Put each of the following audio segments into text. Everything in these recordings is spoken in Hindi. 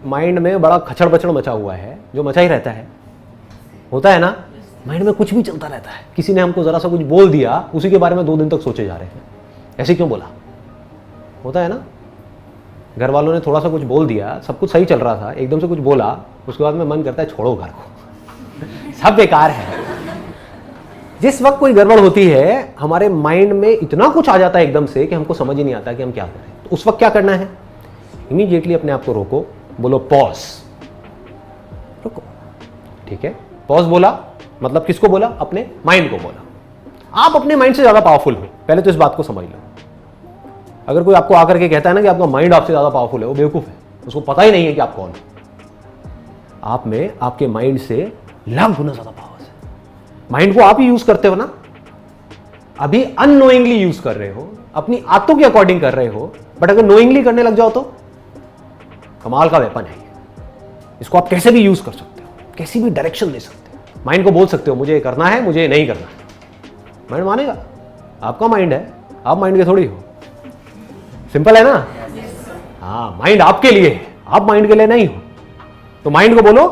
माइंड में बड़ा खचड़ बचड़ मचा हुआ है, जो मचा ही रहता है, होता है ना, माइंड में कुछ भी चलता रहता है। किसी ने हमको जरा सा कुछ बोल दिया, उसी के बारे में 2 दिन तक सोचे जा रहे हैं, ऐसे क्यों बोला, होता है ना। घर वालों ने थोड़ा सा कुछ बोल दिया, सब कुछ सही चल रहा था, एकदम से कुछ बोला, उसके बाद में मन करता है छोड़ो घर को, सब बेकार है। जिस वक्त कोई गड़बड़ होती है, हमारे माइंड में इतना कुछ आ जाता है एकदम से कि हमको समझ ही नहीं आता कि हम क्या करें। तो उस वक्त क्या करना है, इमीडिएटली अपने आप को रोको, बोलो पॉज, रुको, ठीक है। पॉज बोला मतलब किसको बोला, अपने माइंड को बोला। आप अपने माइंड से ज्यादा पावरफुल हो, पहले तो इस बात को समझ लो। अगर कोई आपको आकर के कहता है ना कि आपका माइंड आपसे ज्यादा पावरफुल है, वो बेवकूफ है, उसको पता ही नहीं है कि आप कौन हो। आप में आपके माइंड से लाख गुना ज्यादा पावर है। माइंड को आप ही यूज करते हो ना, अभी अननोइंगली यूज कर रहे हो, अपनी आदतों के अकॉर्डिंग कर रहे हो, बट अगर नोइंगली करने लग जाओ तो कमाल का वेपन है। इसको आप कैसे भी यूज कर सकते हो, कैसी भी डायरेक्शन दे सकते हो। माइंड को बोल सकते हो मुझे ये करना है, मुझे ये नहीं करना है, माइंड मानेगा। आपका माइंड है, आप माइंड के थोड़ी हो। सिंपल है ना। हाँ, माइंड आपके लिए है, आप माइंड के लिए नहीं हो। तो माइंड को बोलो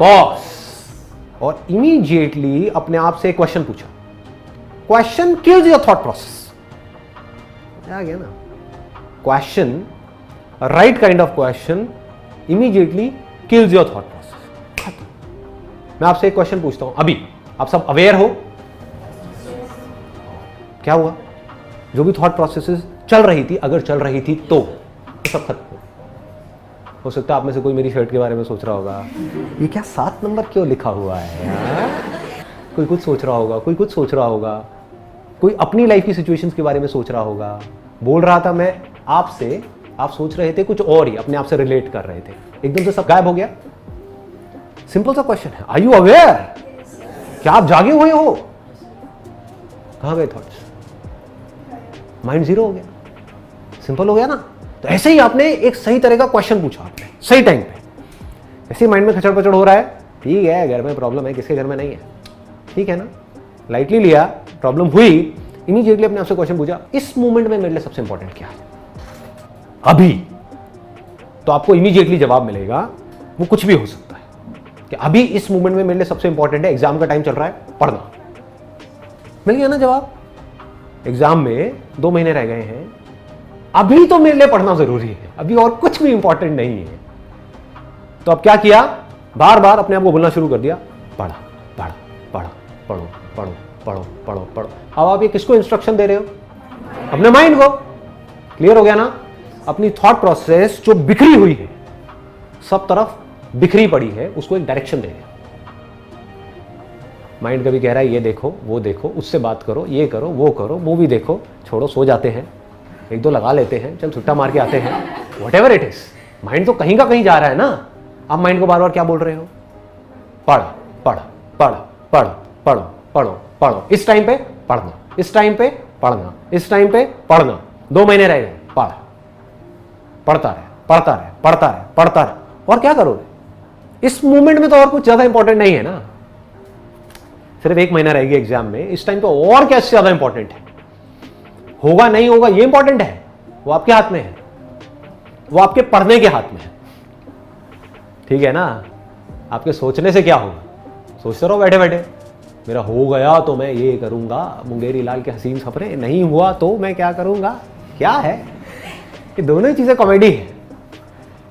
पॉज, और इमीडिएटली अपने आप से एक क्वेश्चन पूछा। Question kills your thought process. आ गया ना question, right kind of question immediately kills your thought process. मैं आपसे एक क्वेश्चन पूछता हूं, अभी आप सब अवेयर हो क्या हुआ, जो भी थॉट प्रोसेसेस चल रही थी, अगर चल रही थी तो सब खत्म हो सकता है। आप में से कोई मेरी शर्ट के बारे में सोच रहा होगा, ये क्या 7 नंबर क्यों लिखा हुआ है यार? कोई कुछ सोच रहा होगा, कोई कुछ सोच रहा होगा, कोई अपनी लाइफ की सिचुएशंस के बारे में सोच रहा होगा। बोल रहा था मैं आपसे, आप सोच रहे थे कुछ और ही, अपने आप से रिलेट कर रहे थे, एकदम से सब गायब हो गया। सिंपल सा क्वेश्चन है, आर यू अवेयर? क्या आप जागे हुए हो? कहां गए थॉट्स? माइंड जीरो हो गया। सिंपल हो गया ना। तो ऐसे ही आपने एक सही तरह का क्वेश्चन पूछा, आपने सही टाइम पे। ऐसे माइंड में खचड़ पचड़ हो रहा है, ठीक है, घर में प्रॉब्लम है, किसके घर में नहीं है, ठीक है ना, लाइटली लिया, प्रॉब्लम हुई, इमीडिएटली अपने आपसे क्वेश्चन पूछा, इस मोमेंट में मेरे लिए सबसे इंपॉर्टेंट क्या है अभी। तो आपको इमीडिएटली जवाब मिलेगा, वो कुछ भी हो सकता है कि अभी इस मोमेंट में मेरे लिए सबसे इंपॉर्टेंट है, एग्जाम का टाइम चल रहा है, पढ़ना। मिल गया ना जवाब। एग्जाम में 2 महीने रह गए हैं, अभी तो मेरे लिए पढ़ना जरूरी है, अभी और कुछ भी इंपॉर्टेंट नहीं है। तो अब क्या किया, बार बार अपने आप को बोलना शुरू कर दिया, पढ़ा पढ़ा पढ़ा, पढ़ो पढ़ो पढ़ो पढ़ो पढ़ो। अब आप ये किसको इंस्ट्रक्शन दे रहे हो? अपने माइंड को। क्लियर हो गया ना। अपनी थॉट प्रोसेस जो बिखरी हुई है, सब तरफ बिखरी पड़ी है, उसको एक डायरेक्शन दे रहे हो। माइंड कभी कह रहा है ये देखो, वो देखो, उससे बात करो, ये करो, वो करो, मूवी देखो, छोड़ो, सो जाते हैं, 1-2 लगा लेते हैं, चल छुट्टा मार के आते हैं, व्हाटएवर इट इज। माइंड तो कहीं का कहीं जा रहा है ना। आप माइंड को बार बार क्या बोल रहे हो? पढ़ पढ़ पढ़ पढ़ पढ़ो पढ़ो पढ़ो, इस टाइम पे पढ़ना, इस टाइम पे पढ़ना, इस टाइम पे पढ़ना। 2 महीने रह गए, पढ़, पढ़ता रहे पढ़ता रहे पढ़ता रहे पढ़ता रहे। और क्या करोगे इस मूवमेंट में? तो और कुछ ज्यादा इंपॉर्टेंट नहीं है ना। सिर्फ 1 महीना रहेगी एग्जाम में, इस टाइम पे और क्या ज्यादा इंपॉर्टेंट है? होगा नहीं होगा ये इंपॉर्टेंट है, वो आपके हाथ में है, वो आपके पढ़ने के हाथ में है, ठीक है ना। आपके सोचने से क्या होगा? सोचते रहो बैठे बैठे, मेरा हो गया तो मैं ये करूंगा, मुंगेरी लाल के हसीन सपने, नहीं हुआ तो मैं क्या करूंगा। क्या है ये? दोनों ही चीजें कॉमेडी है,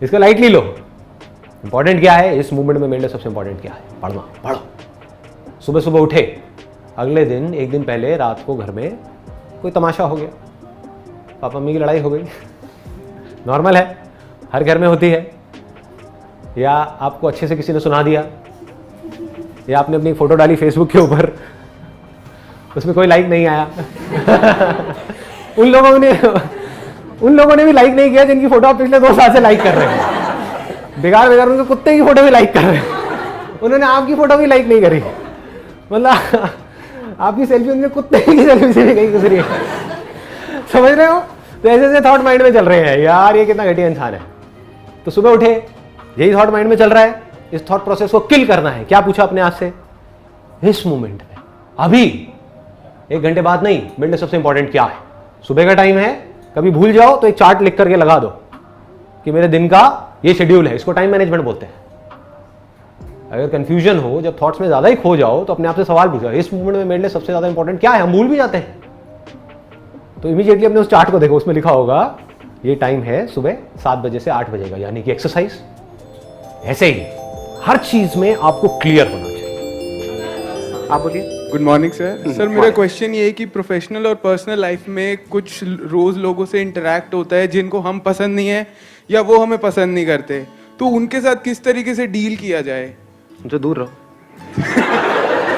इसको लाइटली लो। इंपॉर्टेंट क्या है इस मूवमेंट में? मेरे लिए सबसे इंपॉर्टेंट क्या है? पढ़ना। पढ़ो। सुबह सुबह उठे, अगले दिन 1 दिन पहले रात को घर में कोई तमाशा हो गया, पापा मम्मी की लड़ाई हो गई, नॉर्मल है, हर घर में होती है। या आपको अच्छे से किसी ने सुना दिया, या आपने अपनी फोटो डाली फेसबुक के ऊपर, उसमें कोई लाइक नहीं आया उन लोगों ने भी लाइक नहीं किया जिनकी फोटो आप पिछले 2 साल से लाइक कर रहे हैं। बेकार बेकार उनके कुत्ते की फोटो भी लाइक कर रहे हैं, उन्होंने आपकी फोटो भी लाइक नहीं करी। मतलब आपकी सेल्फी उनके कुत्ते की सेल्फी से भी कहीं गुजरी है, समझ रहे हो? तो ऐसे ऐसे थॉट माइंड में चल रहे हैं, यार ये कितना घटिया इंसान है। तो सुबह उठे, यही थॉट माइंड में चल रहा है, इस थॉट प्रोसेस को किल करना है। क्या पूछा अपने आप से? इस मोमेंट में, अभी 1 घंटे बाद नहीं, मेरे लिए सबसे इंपॉर्टेंट क्या है? सुबह का टाइम है, कभी भूल जाओ तो एक चार्ट लिख करके लगा दो कि मेरे दिन का ये शेड्यूल है, इसको टाइम मैनेजमेंट बोलते हैं। अगर कंफ्यूजन हो, जब थॉट्स में ज्यादा ही खो जाओ, तो अपने आप से सवाल पूछो, इस मोमेंट में मेरे लिए सबसे ज्यादा इंपॉर्टेंट क्या है? हम भूल भी जाते हैं। तो इमीडिएटली अपने उस चार्ट को देखो, उसमें लिखा होगा ये टाइम है सुबह 7 बजे से 8 बजे का, यानी कि एक्सरसाइज। ऐसे ही हर चीज में आपको क्लियर होना चाहिए। आप बोलिए। Good morning sir. सर मेरा क्वेश्चन ये है कि प्रोफेशनल और पर्सनल लाइफ में कुछ रोज लोगों से इंटरेक्ट होता है जिनको हम पसंद नहीं है या वो हमें पसंद नहीं करते, तो उनके साथ किस तरीके से डील किया जाए? उनसे दूर रहो।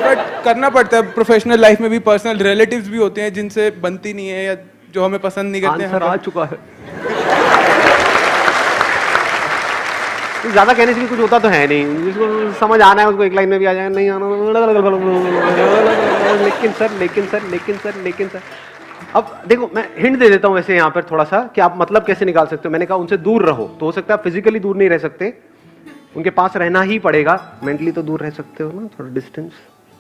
बट करना पड़ता है, प्रोफेशनल लाइफ में भी पर्सनल रिलेटिव्स भी होते हैं जिनसे बनती नहीं है या जो हमें पसंद नहीं करते हैं। आंसर आ चुका है। ज्यादा कहने से भी कुछ होता तो है नहीं, जिसको समझ आना है उसको एक लाइन में भी आ जाए, नहीं आना लेकिन सर। अब देखो, मैं हिंट दे देता हूँ वैसे यहाँ पर थोड़ा सा कि आप मतलब कैसे निकाल सकते हो। मैंने कहा उनसे दूर रहो, तो हो सकता है आप फिजिकली दूर नहीं रह सकते, उनके पास रहना ही पड़ेगा। मेंटली तो दूर रह सकते हो ना, थोड़ा डिस्टेंस।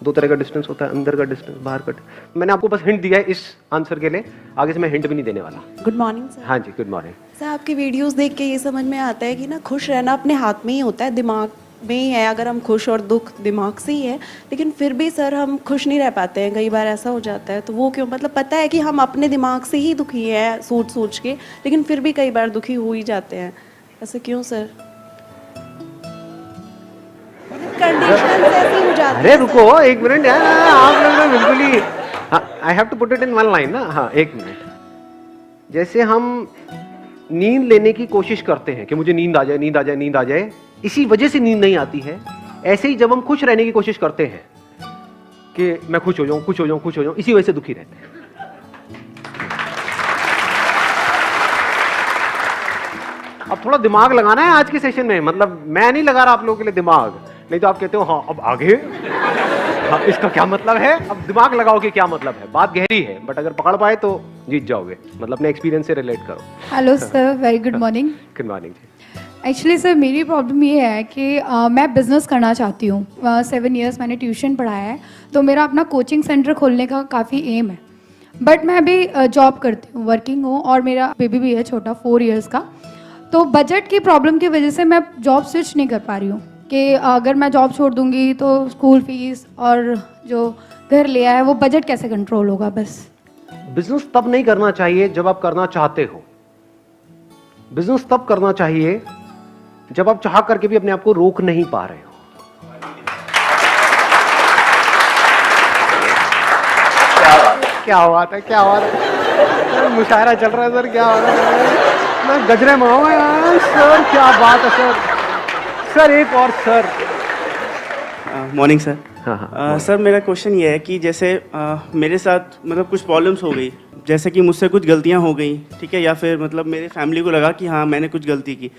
2 तरह का डिस्टेंस होता है, अंदर का डिस्टेंस, बाहर का। मैंने आपको बस हिंट दिया है इस आंसर के लिए, आगे से मैं हिंट भी नहीं देने वाला। Good morning sir. हाँ जी, गुड मॉर्निंग सर, आपकी वीडियोस देख के ये समझ में आता है कि ना खुश रहना अपने हाथ में ही होता है, दिमाग में ही है। अगर हम खुश और दुख दिमाग से ही है, लेकिन फिर भी सर हम खुश नहीं रह पाते हैं। कई बार ऐसा हो जाता है, तो वो क्यों? मतलब पता है कि हम अपने दिमाग से ही दुखी हैं सोच के, लेकिन फिर भी कई बार दुखी हो ही जाते हैं। ऐसे क्यों सर? कंडीशन ऐसी हो जाती है। अरे रुको एक मिनट यार, आप लोग बिल्कुल ही, I have to put it in one line ना। हाँ, एक मिनट। जैसे हम नींद लेने की कोशिश करते हैं कि मुझे नींद आ जाए, इसी वजह से नींद नहीं आती है। ऐसे ही जब हम खुश रहने की कोशिश करते हैं कि मैं खुश हो जाऊं, इसी वजह से दुखी रहते हैं। अब थोड़ा दिमाग लगाना है आज के सेशन में, मतलब मैं नहीं लगा रहा आप लोगों के लिए दिमाग, नहीं तो आप कहते हो हाँ अब आगे, हाँ इसका क्या मतलब है। अब दिमाग लगाओ कि क्या मतलब है। बात गहरी है, बट अगर पकड़ पाए तो जीत जाओगे। मतलब अपने एक्सपीरियंस से रिलेट करो। Hello sir, very good morning. Good morning जी। एक्चुअली सर मेरी प्रॉब्लम ये है कि मैं बिज़नेस करना चाहती हूँ। 7 इयर्स मैंने ट्यूशन पढ़ाया है, तो मेरा अपना कोचिंग सेंटर खोलने का काफ़ी एम है। बट मैं अभी जॉब करती हूँ, वर्किंग हूँ, और मेरा बेबी भी है छोटा, 4 इयर्स का। तो बजट की प्रॉब्लम की वजह से मैं जॉब स्विच नहीं कर पा रही हूँ कि अगर मैं जॉब छोड़ दूँगी तो स्कूल फीस और जो घर लिया है वो बजट कैसे कंट्रोल होगा। बस बिजनेस तब नहीं करना चाहिए जब आप करना चाहते हो। बिजनेस तब करना चाहिए जब आप चाह करके भी अपने आप को रोक नहीं पा रहे हो। क्या बात है, मुशायरा चल रहा है सर, क्या बात है। मैं गजरे माऊंगा यार सर, क्या बात है सर। एक और सर। Morning sir. हाँ। सर मेरा क्वेश्चन ये है कि जैसे मेरे साथ मतलब कुछ प्रॉब्लम्स हो गई, जैसे कि मुझसे कुछ गलतियां हो गई, ठीक है, या फिर मतलब मेरे फैमिली को लगा कि हाँ मैंने कुछ गलती की।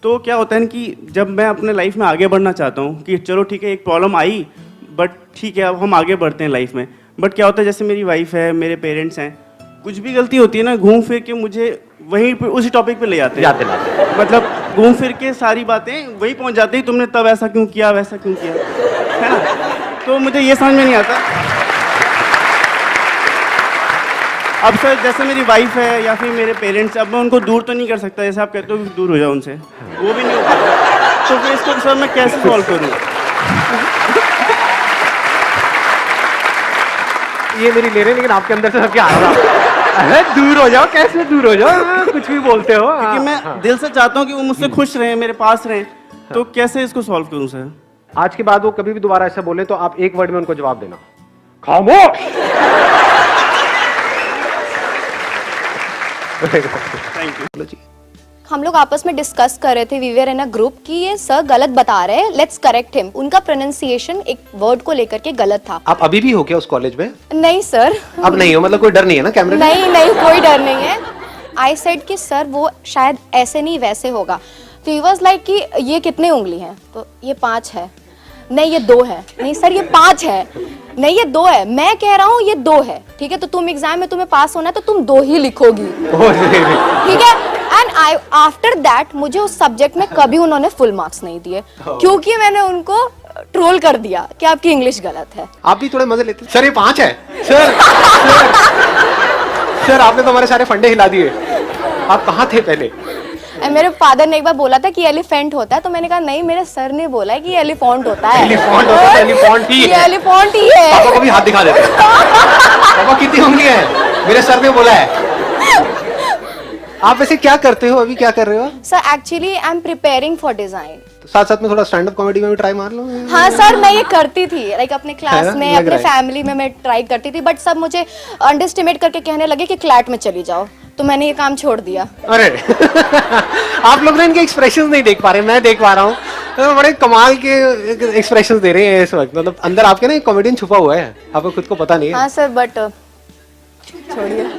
तो क्या होता है कि जब मैं अपने लाइफ में आगे बढ़ना चाहता हूँ कि चलो ठीक है एक प्रॉब्लम आई, बट ठीक है अब हम आगे बढ़ते हैं लाइफ में, बट क्या होता है जैसे मेरी वाइफ है, मेरे पेरेंट्स हैं, कुछ भी गलती होती है ना, घूम फिर के मुझे वहीं पे उसी टॉपिक पे ले जाते हैं। मतलब घूम फिर के सारी बातें वही पहुंच जाती है, तुमने तब ऐसा क्यों किया, वैसा क्यों किया, है ना। तो मुझे ये समझ में नहीं आता। अब सर जैसे मेरी वाइफ है या फिर मेरे पेरेंट्स, अब मैं उनको दूर तो नहीं कर सकता, जैसे आप कहते हो कि दूर हो जाओ उनसे, वो भी नहीं हो पाता। तो फिर इसको सर मैं कैसे सॉल्व करूँ? ये मेरी ले रहे, लेकिन आपके अंदर से सब क्या आ रहा? अरे दूर हो जाओ, कैसे दूर हो जाओ, कुछ भी बोलते हो। क्योंकि मैं दिल से चाहता हूँ कि वो मुझसे खुश रहें, मेरे पास रहें, तो कैसे इसको सॉल्व करूँ सर? आज के बाद वो कभी भी दोबारा ऐसा बोले तो आप एक वर्ड में उनको जवाब देना, खामोश। Thank you. हम लोग आपस में डिस्कस कर रहे थे, we were in a group, कि ये सर गलत बता रहे हैं, लेट्स करेक्ट हिम। उनका प्रोनाउंसिएशन एक वर्ड को लेकर के गलत था। आप अभी भी हो क्या उस कॉलेज में? नहीं सर, अब नहीं हो, मतलब कोई डर नहीं है ना कैमरे में? नहीं कोई डर नहीं है। आई सेड कि सर वो शायद ऐसे नहीं वैसे होगा। तो ही वाज लाइक कि ये कितने उंगली हैं? तो ये 5 है। नहीं ये 2 है। नहीं सर ये 5 है। नहीं ये 2 है। मैं कह रहा हूँ ये 2 है, ठीक है, तो तुम एग्जाम में तुम्हें पास होना है तो तुम 2 ही लिखोगी, ठीक है। एंड आई आफ्टर दैट मुझे उस सब्जेक्ट में कभी उन्होंने फुल मार्क्स नहीं दिए, क्योंकि मैंने उनको ट्रोल कर दिया कि आपकी इंग्लिश गलत है। आप भी थोड़े मजे लेते? सर ये 5 है सर। सर आपने तो हमारे सारे फंडे हिला दिए। आप कहाँ थे पहले? And मेरे फादर ने एक बार बोला था कि एलिफेंट होता है, तो मैंने कहा नहीं, मेरे सर ने बोला है कि एलिफेंट होता है। एलिफेंट होता है, एलिफेंट ही ये है। एलिफेंट ही है। पापा को भी हाथ दिखा देते हैं। पापा कितनी उंगलियां हैं, मेरे सर ने बोला है। आप वैसे क्या करते हो, अभी क्या कर रहे हो? Sir actually I am preparing for design. तो साथ साथ में थोड़ा स्टैंड अप कॉमेडी में भी ट्राई मार लो। हाँ सर, मैं ये करती थी, लाइक अपने है क्लास ना? में, लग अपने रहा है। फैमिली में मैं ट्राई करती थी, बट सब मुझे अंडरस्टिमेट करके कहने लगे कि क्लैट में चली जाओ, तो मैंने ये काम छोड़ दिया। अरे आप लोग ना इनके एक्सप्रेशन नहीं देख पा रहे, मैं देख पा रहा हूँ। तो बड़े कमाल के एक्सप्रेशन दे रहे हैं इस वक्त, मतलब अंदर आपके ना एक कॉमेडियन छुपा हुआ है, आपको खुद को पता नहीं है। हाँ सर, बट छोड़िए।